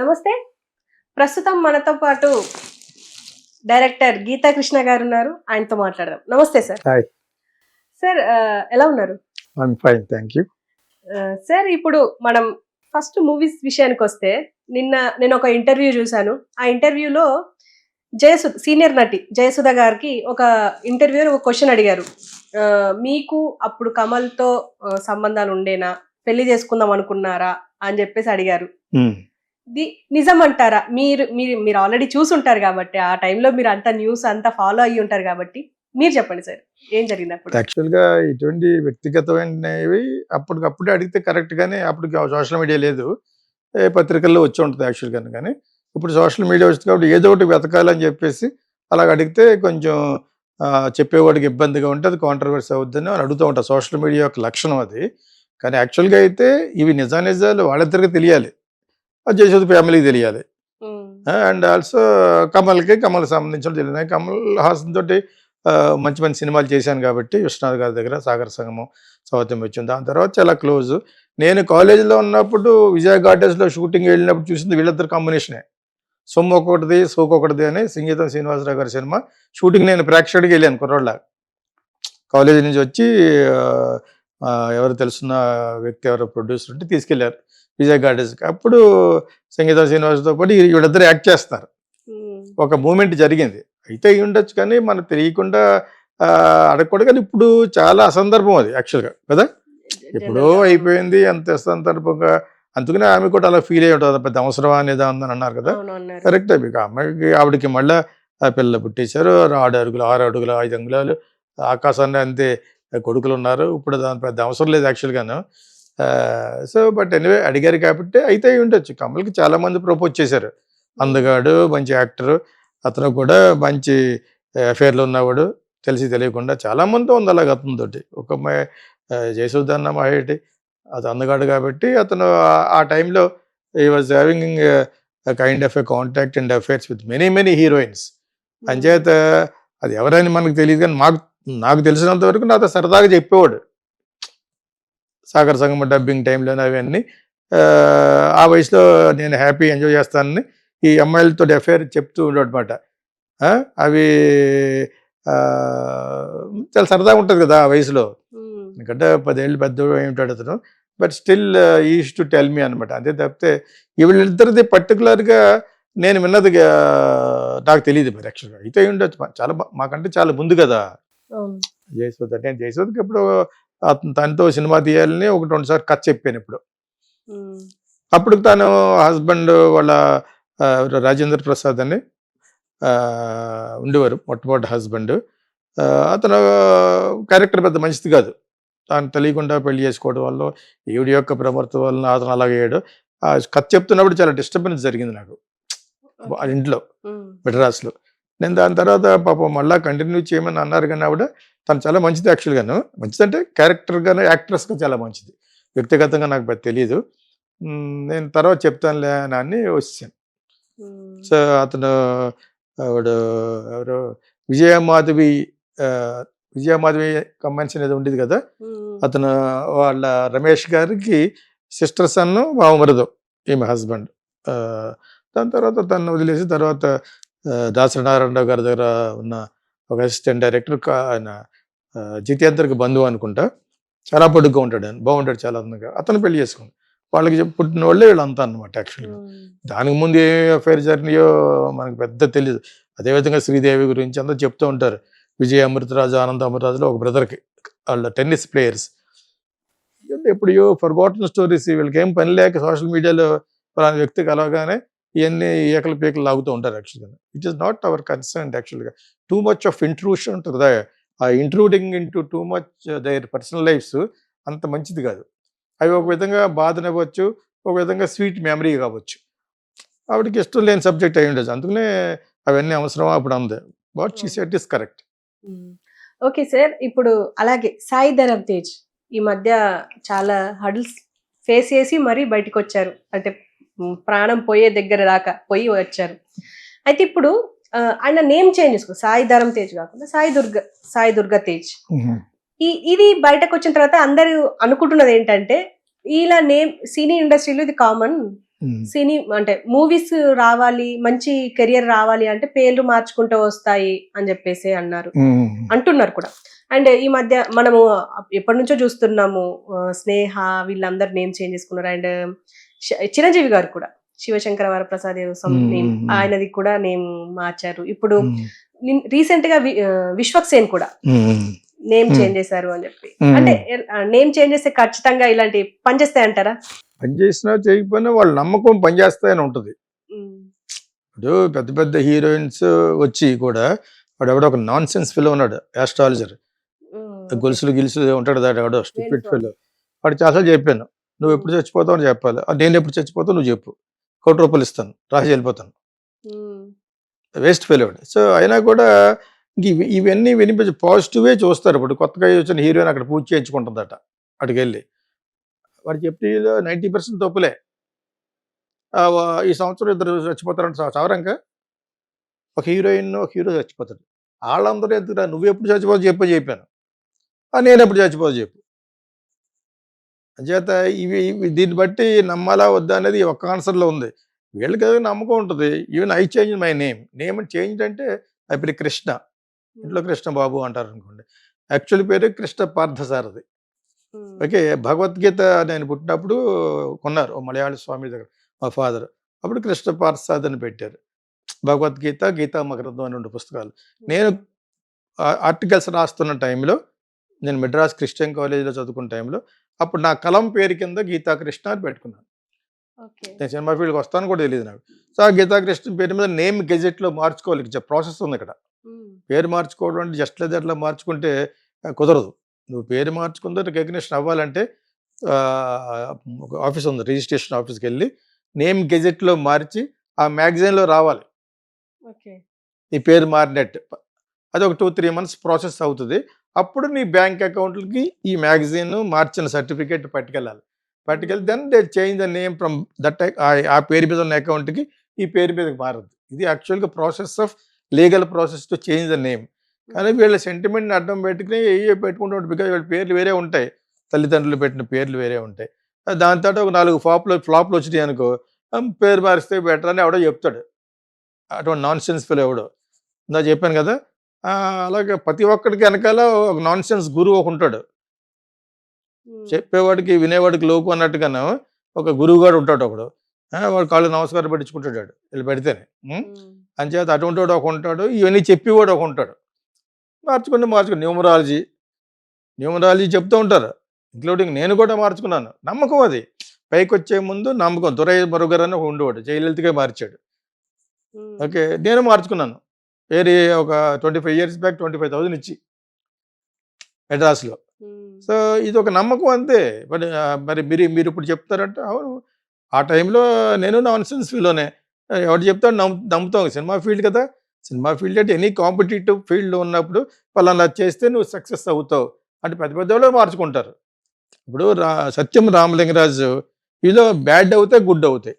నమస్తే. ప్రస్తుతం మనతో పాటు డైరెక్టర్ గీతా కృష్ణ గారు ఉన్నారు. ఆయనతో మాట్లాడదాం. నమస్తే సార్. హాయ్. సార్ ఎలా ఉన్నారు? I'm fine, thank you. Sir ఇప్పుడు మనం ఫస్ట్ మూవీస్ విషయానికి వస్తే నేను ఒక ఇంటర్వ్యూ చూశాను. ఆ ఇంటర్వ్యూలో సీనియర్ నటి జయసుధ గారికి ఒక ఇంటర్వ్యూలో ఒక క్వశ్చన్ అడిగారు. మీకు అప్పుడు కమల్తో సంబంధాలు ఉండేనా, పెళ్లి చేసుకుందాం అనుకున్నారా అని చెప్పేసి అడిగారు. నిజం అంటారా? మీరు మీరు మీరు ఆల్రెడీ చూసుంటారు కాబట్టి, ఆ టైంలో మీరు అంత న్యూస్ అంతా ఫాలో అయ్యి ఉంటారు కాబట్టి మీరు చెప్పండి సార్, ఏం జరిగింది అప్పుడు? యాక్చువల్గా ఇటువంటి వ్యక్తిగతమైనవి అప్పటికప్పుడే అడిగితే కరెక్ట్, కానీ అప్పుడు సోషల్ మీడియా లేదు, పత్రికల్లో వచ్చి ఉంటుంది యాక్చువల్గా. కానీ ఇప్పుడు సోషల్ మీడియా వచ్చింది కాబట్టి ఏదో ఒకటి వెతకాలని చెప్పేసి అలాగ అడిగితే కొంచెం చెప్పేవాడికి ఇబ్బందిగా ఉంటే అది కాంట్రవర్సీ అవుద్దని అని అడుగుతూ ఉంటారు. సోషల్ మీడియా యొక్క లక్షణం అది. కానీ యాక్చువల్గా అయితే ఇవి నిజాలు వాళ్ళిద్దరికి తెలియాలి, జయసుధ ఫ్యామిలీకి తెలియాలి, అండ్ ఆల్సో కమల్ సంబంధించిన తెలియదు. కమల్ హాసన్ తోటి మంచి మంచి సినిమాలు చేశాను కాబట్టి, విశ్వనాథ్ గారి దగ్గర సాగర సంగమం, సౌత్యం వచ్చింది. దాని తర్వాత చాలా క్లోజ్. నేను కాలేజీలో ఉన్నప్పుడు విజయ గార్డెన్స్లో షూటింగ్ వెళ్ళినప్పుడు చూసింది వీళ్ళిద్దరు కాంబినేషనే. సొమ్ము ఒకటిది సోకు ఒకటిది అని సంగీతం శ్రీనివాసరావు గారి సినిమా షూటింగ్ నేను ప్రేక్షకుడికి వెళ్ళాను. కుర్రోళ్ళ కాలేజీ నుంచి వచ్చి ఎవరు తెలుసున్న వ్యక్తి, ఎవరు ప్రొడ్యూసర్ ఉంటే తీసుకెళ్లారు విజయ గార్డెన్స్కి. అప్పుడు సంగీతం శ్రీనివాసతో పాటు వీళ్ళిద్దరు యాక్ట్ చేస్తారు. ఒక మూమెంట్ జరిగింది. అయితే అయి ఉండొచ్చు కానీ మనకు తెలియకుండా అడగకూడదు. కానీ ఇప్పుడు చాలా అసందర్భం అది యాక్చువల్గా కదా. ఎప్పుడో అయిపోయింది, అంత అసందర్భంగా. అందుకనే ఆమె కూడా అలా ఫీల్ అయ్యి ఉంటుంది, పెద్ద అవసరమా అనేదా ఉందని అన్నారు కదా. కరెక్ట్. మీకు అమ్మాయికి ఆవిడకి మళ్ళీ పిల్లలు పుట్టేశారు. 6 అడుగులు 5 అంగుళాలు ఆకాశాన్ని అంతే కొడుకులు ఉన్నారు. ఇప్పుడు దాని పెద్ద అవసరం లేదు యాక్చువల్గాను. సో బట్ ఎనివే అడిగారు కాబట్టి అయితే అయి ఉండొచ్చు. కమల్కి చాలా మంది ప్రపోజ్ చేశారు. అందగాడు, మంచి యాక్టరు, అతను కూడా మంచి అఫేర్లో ఉన్నవాడు, తెలియకుండా చాలా మందితో ఉంది అలాగ అతనితోటి. ఒక అమ్మాయి జయసుధ అన్న అమ్మాయి, అది అందగాడు కాబట్టి అతను ఆ టైంలో he was having kind of a contact and affairs with many heroines. అంచేత అది ఎవరైనా మనకు తెలియదు, కానీ నాకు తెలిసినంత వరకు నాతో సరదాగా చెప్పేవాడు. సాగర్ సంగమ డబ్బింగ్ టైంలోనే అవన్నీ ఆ వయసులో నేను హ్యాపీ ఎంజాయ్ చేస్తానని ఈ అమ్మాయిలతో అఫేర్ చెప్తూ ఉండేవాడు అనమాట. అవి చాలా సరదాగా ఉంటుంది కదా ఆ వయసులో. ఎందుకంటే 10 ఏళ్ళు పెద్ద ఉంటాడు అతను. But still is to tell me అనమాట. అంతే తప్పితే వీళ్ళిద్దరిది పర్టికులర్గా నేను విన్నది నాకు తెలియదు మరి యాక్చువల్గా. అయితే ఉండొచ్చు, చాలా మాకంటే చాలా ముందు కదా జయసుధ. నేను జయసుధకి ఎప్పుడు తనతో సినిమా తీయాలని 1-2 సార్లు కథ చెప్పాను ఇప్పుడు. అప్పుడు తను హస్బెండ్ వాళ్ళ రాజేంద్ర ప్రసాద్ అని ఉండేవారు, మొట్టమొదటి హస్బెండ్. అతను క్యారెక్టర్ పెద్ద మంచిది కాదు. తాను తెలియకుండా పెళ్లి చేసుకోవడం వల్ల, ఈవిడ యొక్క ప్రవర్తన వల్ల అతను అలాగయ్యాడు. కథ చెప్తున్నప్పుడు చాలా డిస్టర్బెన్స్ జరిగింది నాకు ఇంట్లో మెడ్రాస్లో. నేను దాని తర్వాత పాపం మళ్ళీ కంటిన్యూ చేయమని అన్నారు, కానీ ఆవిడ తను చాలా మంచిది యాక్చువల్గాను. మంచిదంటే క్యారెక్టర్గాను, యాక్ట్రెస్గా చాలా మంచిది. వ్యక్తిగతంగా నాకు పెద్ద తెలియదు. నేను తర్వాత చెప్తానులే అని వచ్చాను. సో అతను ఆవిడ ఎవరు విజయమాధవి కమెంట్స్ అనేది ఉండేది కదా. అతను వాళ్ళ రమేష్ గారికి సిస్టర్ సన్ను, మామరదు ఈమె హస్బెండ్. దాని తర్వాత తను వదిలేసి తర్వాత దాసనారాయణరావు గారి దగ్గర ఉన్న ఒక అసిస్టెంట్ డైరెక్టర్, ఆయన జితేంద్రకి బంధువు అనుకుంటా, చాలా పొడుగ్గా ఉంటాడు, బాగుంటాడు చాలా అందంగా. అతను పెళ్లి చేసుకుంటాడు. వాళ్ళకి పుట్టిన వాళ్ళే వీళ్ళంతా అనమాట యాక్చువల్గా. దానికి ముందు ఏ అఫైర్ జరిగినాయో మనకు పెద్ద తెలియదు. అదేవిధంగా శ్రీదేవి గురించి అందరూ చెప్తూ ఉంటారు. విజయ్ అమృతరాజు, ఆనంద్ అమృతరాజులో ఒక బ్రదర్కి, వాళ్ళ టెన్నిస్ ప్లేయర్స్. ఎప్పుడో ఫర్గాటన్ స్టోరీస్. వీళ్ళకి ఏం పని లేక సోషల్ మీడియాలో పలానా వ్యక్తికి అలాగానే ఇవన్నీ ఏకలు పీకలు లాగుతూ ఉంటారు యాక్చువల్గా. It is not our concern యాక్చువల్గా. టూ మచ్ ఆఫ్ ఇంట్రూషన్ ఉంటుంది కదా, ఆ intruding into too much their personal lifes అంత మంచిది కాదు. అవి ఒక విధంగా బాధనివ్వచ్చు, ఒక విధంగా స్వీట్ మెమరీ కావచ్చు. ఆవిడకి ఇష్టం లేని సబ్జెక్ట్ అయి ఉండదు. అందుకనే అవన్నీ అవసరమా అప్పుడు అంది. What she said is correct. Okay sir. ఇప్పుడు అలాగే సాయి ధరమ్ తేజ్ ఈ మధ్య చాలా హడిల్స్ ఫేస్ చేసి మరీ బయటకు వచ్చారు. అంటే ప్రాణం పోయే దగ్గర దాకా పోయి వచ్చారు. అయితే ఇప్పుడు ఆయన నేమ్ చేంజ్ చేసుకో, సాయి ధరమ్ తేజ్ కాకుండా సాయి దుర్గా తేజ్. ఇది బయటకు వచ్చిన తర్వాత అందరూ అనుకుంటున్నది ఏంటంటే, ఇలా నేమ్ సినీ ఇండస్ట్రీలో ఇది కామన్, సినీ అంటే మూవీస్ రావాలి, మంచి కెరియర్ రావాలి అంటే పేర్లు మార్చుకుంటూ వస్తాయి అని చెప్పేసి అన్నారు, అంటున్నారు కూడా. అండ్ ఈ మధ్య మనము ఎప్పటి నుంచో చూస్తున్నాము, స్నేహ వీళ్ళందరూ నేమ్ చేంజ్ చేసుకున్నారు. అండ్ చిరంజీవి గారు కూడా శివశంకర వరప్రసాద్ నేమ్, ఆయనది కూడా నేమ్ మార్చారు. ఇప్పుడు రీసెంట్ గా విశ్వక్సేన్ కూడా నేమ్ చేంజ్ చేశారు అని చెప్పి. అంటే నేమ్ చేంజ్ చేస్తే ఖచ్చితంగా ఇలాంటి పనిచేస్తాయి అంటారా? పనిచేసినా చేయకపోయినా వాళ్ళ నమ్మకం పనిచేస్తాయని ఉంటుంది. ఇప్పుడు పెద్ద పెద్ద హీరోయిన్స్ వచ్చి కూడా వాడు ఎవడో ఒక నాన్ సెన్స్ ఫిల్ ఉన్నాడు, ఆస్ట్రాలజర్, గొలుసులు గిలుసులు ఉంటాడు దాడు ఎవడో స్టూపిడ్ ఫిల్. వాడు చాలాసార్లు చెప్పాను, నువ్వు ఎప్పుడు చచ్చిపోతావు అని చెప్పాలి. నేను ఎప్పుడు చచ్చిపోతావు నువ్వు చెప్పు, ₹1,00,00,000 ఇస్తాను, రాసి వెళ్ళిపోతాను. వేస్ట్ ఫెయిల్ వాడు. సో అయినా కూడా ఇవన్నీ వినిపించి పాజిటివే చూస్తారు. ఇప్పుడు కొత్తగా వచ్చిన హీరోయిన్ అక్కడ పూజ చేయించుకుంటుందట, అక్కడికి వెళ్ళి వాడు చెప్పి 90% తప్పులే. ఈ సంవత్సరం ఇద్దరు చచ్చిపోతారంటే చవరంక ఒక హీరోయిన్ ఒక హీరో చచ్చిపోతాడు. వాళ్ళందరూ ఎందుకు నువ్వు ఎప్పుడు చచ్చిపోతావు చెప్పాను, నేను ఎప్పుడు చచ్చిపోతా చెప్పు. అంచేత ఇవి దీన్ని బట్టి నమ్మాలా వద్దా అనేది ఒక్క ఆన్సర్లో ఉంది. వీళ్ళకి నమ్మకం ఉంటుంది. Even I change my name change అంటే నా పేరు కృష్ణ, ఇంట్లో కృష్ణ బాబు అంటారు అనుకోండి. యాక్చువల్ పేరు కృష్ణ పార్థసారథి. ఓకే, భగవద్గీత నేను పుట్టినప్పుడు కొన్నారు మలయాళ స్వామి దగ్గర మా ఫాదర్. అప్పుడు కృష్ణ పార్థసారథి అని పెట్టారు. భగవద్గీత, గీతా మకరందం అని 2 పుస్తకాలు. నేను ఆర్టికల్స్ రాస్తున్న టైంలో, నేను మెడ్రాస్ క్రిస్టియన్ కాలేజీలో చదువుకున్న టైంలో, అప్పుడు నా కలం పేరు కింద గీతా కృష్ణ అని పెట్టుకున్నాను. నేను సినిమా ఫీల్డ్కి వస్తాను కూడా తెలియదు నాకు. సో ఆ గీతా కృష్ణ పేరు మీద నేమ్ గెజెట్లో మార్చుకోవాలి, ప్రాసెస్ ఉంది ఇక్కడ. పేరు మార్చుకోవడం అంటే జస్ట్ లేదా అట్లా మార్చుకుంటే కుదరదు. నువ్వు పేరు మార్చుకుందో రికగ్నిషన్ అవ్వాలంటే ఆఫీస్ ఉంది, రిజిస్ట్రేషన్ ఆఫీస్కి వెళ్ళి నేమ్ గెజెట్లో మార్చి ఆ మ్యాగజైన్లో రావాలి నీ పేరు మారినట్టు. అది ఒక 2-3 months ప్రాసెస్ అవుతుంది. అప్పుడు నీ బ్యాంక్ అకౌంట్లకి ఈ మ్యాగజైన్ మార్చిన సర్టిఫికేట్ పట్టుకెళ్ళాలి. పట్టుకెళ్ళి then they change the name from that, ఆ పేరు మీద ఉన్న అకౌంట్కి ఈ పేరు మీదకి మారదు. ఇది యాక్చువల్గా process of legal process to change the name. కానీ వీళ్ళ సెంటిమెంట్ని అడ్డం పెట్టుకుని ఏ పెట్టుకుంటూ ఉంటారు. బికాజ్ వీళ్ళ పేర్లు వేరే ఉంటాయి, తల్లిదండ్రులు పెట్టిన పేర్లు వేరే ఉంటాయి. దాంతో ఒక 4 ఫ్లాప్లు వచ్చినాయి అనుకో, పేరు మారిస్తే బెటర్ అని ఎవడో చెప్తాడు. అటువంటి నాన్ సెన్స్ ఫీల్ ఎవడో. ఇందా చెప్పాను కదా, అలాగే ప్రతి ఒక్కడికి వెనకాల ఒక నాన్ సెన్స్ గురువు ఒక ఉంటాడు. చెప్పేవాడికి వినేవాడికి లోకు అన్నట్టుగాను ఒక గురువు గారు ఉంటాడు ఒకడు. వాడు కాళ్ళు నమస్కారం పెట్టించుకుంటాడు వీళ్ళు పెడితేనే. అంచేత అటువంటి వాడు ఒక ఉంటాడు, ఇవన్నీ చెప్పేవాడు ఒక ఉంటాడు. మార్చుకుని న్యూమరాలజీ చెప్తూ ఉంటారు, ఇంక్లూడింగ్ నేను కూడా మార్చుకున్నాను. నమ్మకం అది పైకి వచ్చే ముందు నమ్మకం. దురై మరుగర్ అని ఉండేవాడు, జయలలితగా మార్చాడు. ఓకే, నేను మార్చుకున్నాను వేరే ఒక 25 years బ్యాక్ 25,000 ఇచ్చి మెడ్రాస్లో. సో ఇది ఒక నమ్మకం అంతే. మరి మీరు ఇప్పుడు చెప్తారంటే అవును, ఆ టైంలో నేను నాన్ సెన్స్ ఫీల్లోనే ఎవరు చెప్తాడు నమ్ముతాం. సినిమా ఫీల్డ్ కదా, సినిమా ఫీల్డ్ అంటే ఎనీ కాంపిటేటివ్ ఫీల్డ్లో ఉన్నప్పుడు పలానా చేస్తే నువ్వు సక్సెస్ అవుతావు అంటే పెద్ద వాళ్ళు మార్చుకుంటారు. ఇప్పుడు సత్యం రామలింగరాజు ఇదో బ్యాడ్ అవుతాయి, గుడ్ అవుతాయి.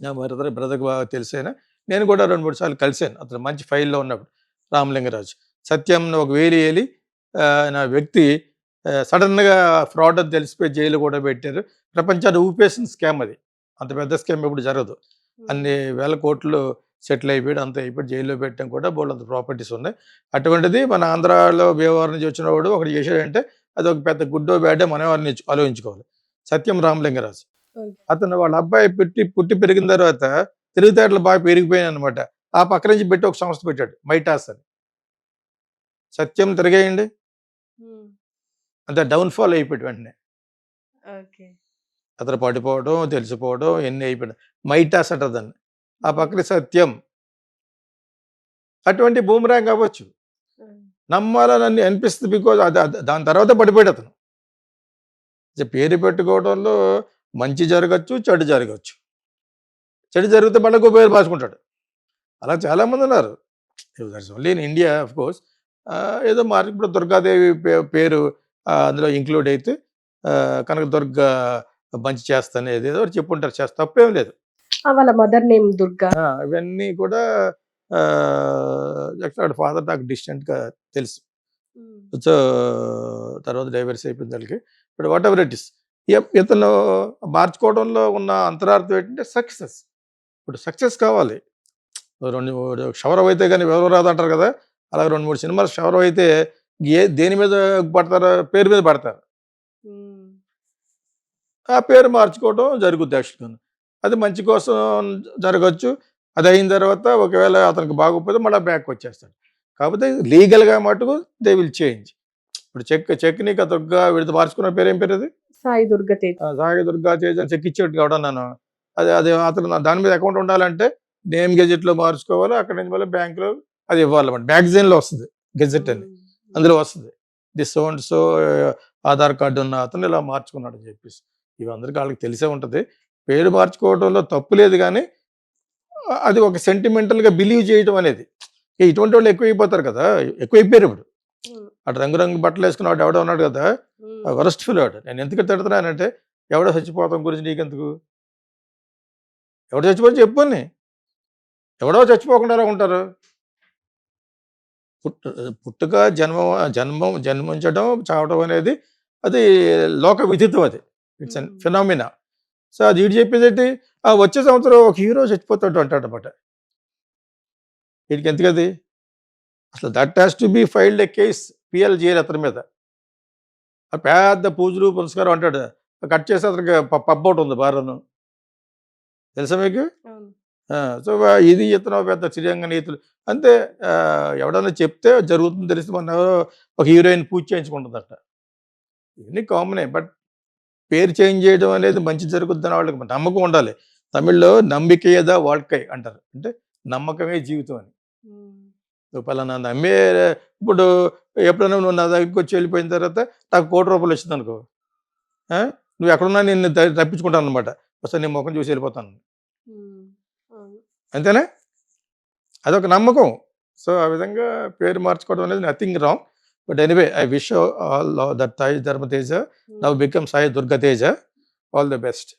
నా బ్రదర్కి బాగా తెలిసైనా నేను కూడా 2-3 సార్లు కలిశాను అతను మంచి ఫైల్లో ఉన్నప్పుడు. రామలింగరాజు సత్యం ఒక వేలి నా వ్యక్తి సడన్గా ఫ్రాడ్ అని తెలిసిపోయి జైలు కూడా పెట్టారు. ప్రపంచాన్ని ఊపేసిన స్కామ్ అది. అంత పెద్ద స్కామ్ ఎప్పుడు జరగదు. అన్ని వేల కోట్లు సెటిల్ అయిపోయాడు, అంత అయిపోయి జైల్లో పెట్టడం కూడా బోల్డంత ప్రాపర్టీస్ ఉన్నాయి. అటువంటిది మన ఆంధ్రాలో భీమవరం నుంచి వచ్చిన వాడు ఒకటి చేశాడంటే అది ఒక పెద్ద గుడ్డో బ్యాడో మనం ఆలోచించుకోవాలి. సత్యం రామలింగరాజు అతను వాళ్ళ అబ్బాయి పుట్టి పెరిగిన తర్వాత తెలివితేటలు బాగా పెరిగిపోయాయి అనమాట. ఆ పక్క నుంచి పెట్టి ఒక సంస్థ పెట్టాడు, మైటాస్ అని. సత్యం తిరిగేయండి, అంత డౌన్ఫాల్ అయిపోయాడు వెంటనే. అతను పడిపోవడం తెలిసిపోవడం ఎన్ని అయిపోయాడు. మైటాస్ అంటదాన్ని, ఆ పక్కన సత్యం. అటువంటి బూమరాంగ్ అవ్వచ్చు, నమ్మాలని అనిపిస్తుంది. బికాజ్ దాని తర్వాత పడిపోయాడు అతను. పేరు పెట్టుకోవడంలో మంచి జరగచ్చు, చెడు జరగచ్చు. చెడు జరిగితే మళ్ళీ పేరు మార్చుకుంటాడు. అలా చాలామంది ఉన్నారు. Only in India of course. ఏదో మార్చి ఇప్పుడు దుర్గాదేవి పేరు అందులో ఇంక్లూడ్ అయితే కనుక దుర్గ మంచి చేస్తాను ఏదేదో చెప్పుంటారు, చేస్తా తప్పేం లేదు. వాళ్ళ మదర్ నేమ్ దుర్గా. ఇవన్నీ కూడా ఫాదర్ నాకు డిస్టెంట్గా తెలుసు. సో తర్వాత డైవర్స్ అయిపోయింది వాళ్ళకి. But what ever it is, ఇతను మార్చుకోవడంలో ఉన్న అంతరార్థం ఏంటంటే సక్సెస్. ఇప్పుడు సక్సెస్ కావాలి. 2 క్షవరం అయితే కానీ వివరం రాదంటారు కదా! అలాగే 2, 3 సినిమాలు క్షవరం అయితే దేని మీద పడతారు? పేరు మీద పడతారు. ఉమ్, ఆ పేరు మార్చుకోవడం జరుగుద్ది యాక్చువల్‌గాను. అది మంచి కోసం జరగొచ్చు. అది అయిన తర్వాత ఒకవేళ అతనికి బాగోకపోతే మళ్ళా బ్యాక్‌కి వచ్చేస్తాడు. కాకపోతే లీగల్‌గా మటుకు దే విల్ చేంజ్. ఇప్పుడు చెక్‌ని దుర్గా వీడిది మార్చుకున్న పేరేం పేరది? సాయి దుర్గ తేజ్. సాయి దుర్గా తేజ్ అని చెక్ ఇచ్చాడు ఎవడన్నాను. అది అది అతను దాని మీద అకౌంట్ ఉండాలంటే నేమ్ గెజెట్‌లో మార్చుకోవాలి. అక్కడి నుంచి మళ్ళీ బ్యాంక్‌లో అది ఇవ్వాలన్నమాట. మ్యాగజైన్‌లో వస్తది గెజెట్ అని. అందులో వస్తది. This so and so Aadhaar card ఉన్న అతను ఇలా మార్చుకున్నాడని చెప్పేసి. ఇవి అందరికి ఆళ్ళకి తెలిసే ఉంటది. పేరు మార్చుకోవడంలో తప్పు లేదు గానీ, అది ఒక సెంటిమెంటల్‌గా బిలీవ్ చేయడం అనేది. ఇటువంటి వాళ్ళు ఎక్కువైపోతారు కదా! ఎక్కువైపోయారు ఇప్పుడు. ఉమ్, అటు రంగు రంగు బట్టలేసుకున్నవాడు ఎవడో ఉన్నాడు కదా! ఉమ్, వరస్ట్ ఫెలో వాడు. నేను ఎందుకు తిడతానంటే, ఎవడో చచ్చిపోవడం గురించి నీకెందుకు? ఎవడు చచ్చిపోతే చెప్పుకోని. ఎవడో చచ్చిపోకుండా ఎలా ఉంటారు? పుట్టుక, జన్మించడం, చావడం అనేది అది లోక విదితం అది. It's an phenomena. సో, అది ఈడు చెప్పేదేంటి? వచ్చే సంవత్సరం ఒక హీరో చచ్చిపోతాడు అంటాడనమాట. ఈడికెందుకది? అసలు that has to be filed a case PL చేయాలి అతని మీద. ఆ పెద్ద పూజలు, పునస్కారం అంటాడు. కట్ చేసి అతనికి పబ్ ఒకటి ఉంది బారును. తెలుసా మీకు? అవును. సో, ఇది ఇతను పెద్ద శ్రీరంగ నీతులు. అంతే ఎవడన్నా చెప్తే జరుగుతుంది తెలిసి మొన్న ఎవరో ఒక హీరోయిన్ పూజ చేయించుకుంటుందట. ఇవన్నీ కామనే. బట్ పేరు చేంజ్ చేయడం అనేది మంచి జరుగుద్దని వాళ్ళకి నమ్మకం ఉండాలి. తమిళ్లో నంబికేయదా వాళ్కై అంటారు. అంటే నమ్మకమే జీవితం అని. ఉమ్, నువ్వు పలానా నమ్మే ఇప్పుడు ఎప్పుడైనా నువ్వు నా దగ్గరికి వచ్చి వెళ్ళిపోయిన తర్వాత నాకు ₹1,00,00,000 వచ్చిందనుకో. నువ్వు ఎక్కడున్నా నేను తప్పించుకుంటాను అనమాట. ఒకసారి నీ ముఖం చూసి వెళ్ళిపోతాను. ఉమ్, అవును. అంతేనా? అదొక నమ్మకం. సో, ఆ విధంగా పేరు మార్చుకోవడం అనేది nothing wrong. But anyway I wish all that Sai Dharma Teja now become Sai Durga Teja. All the best.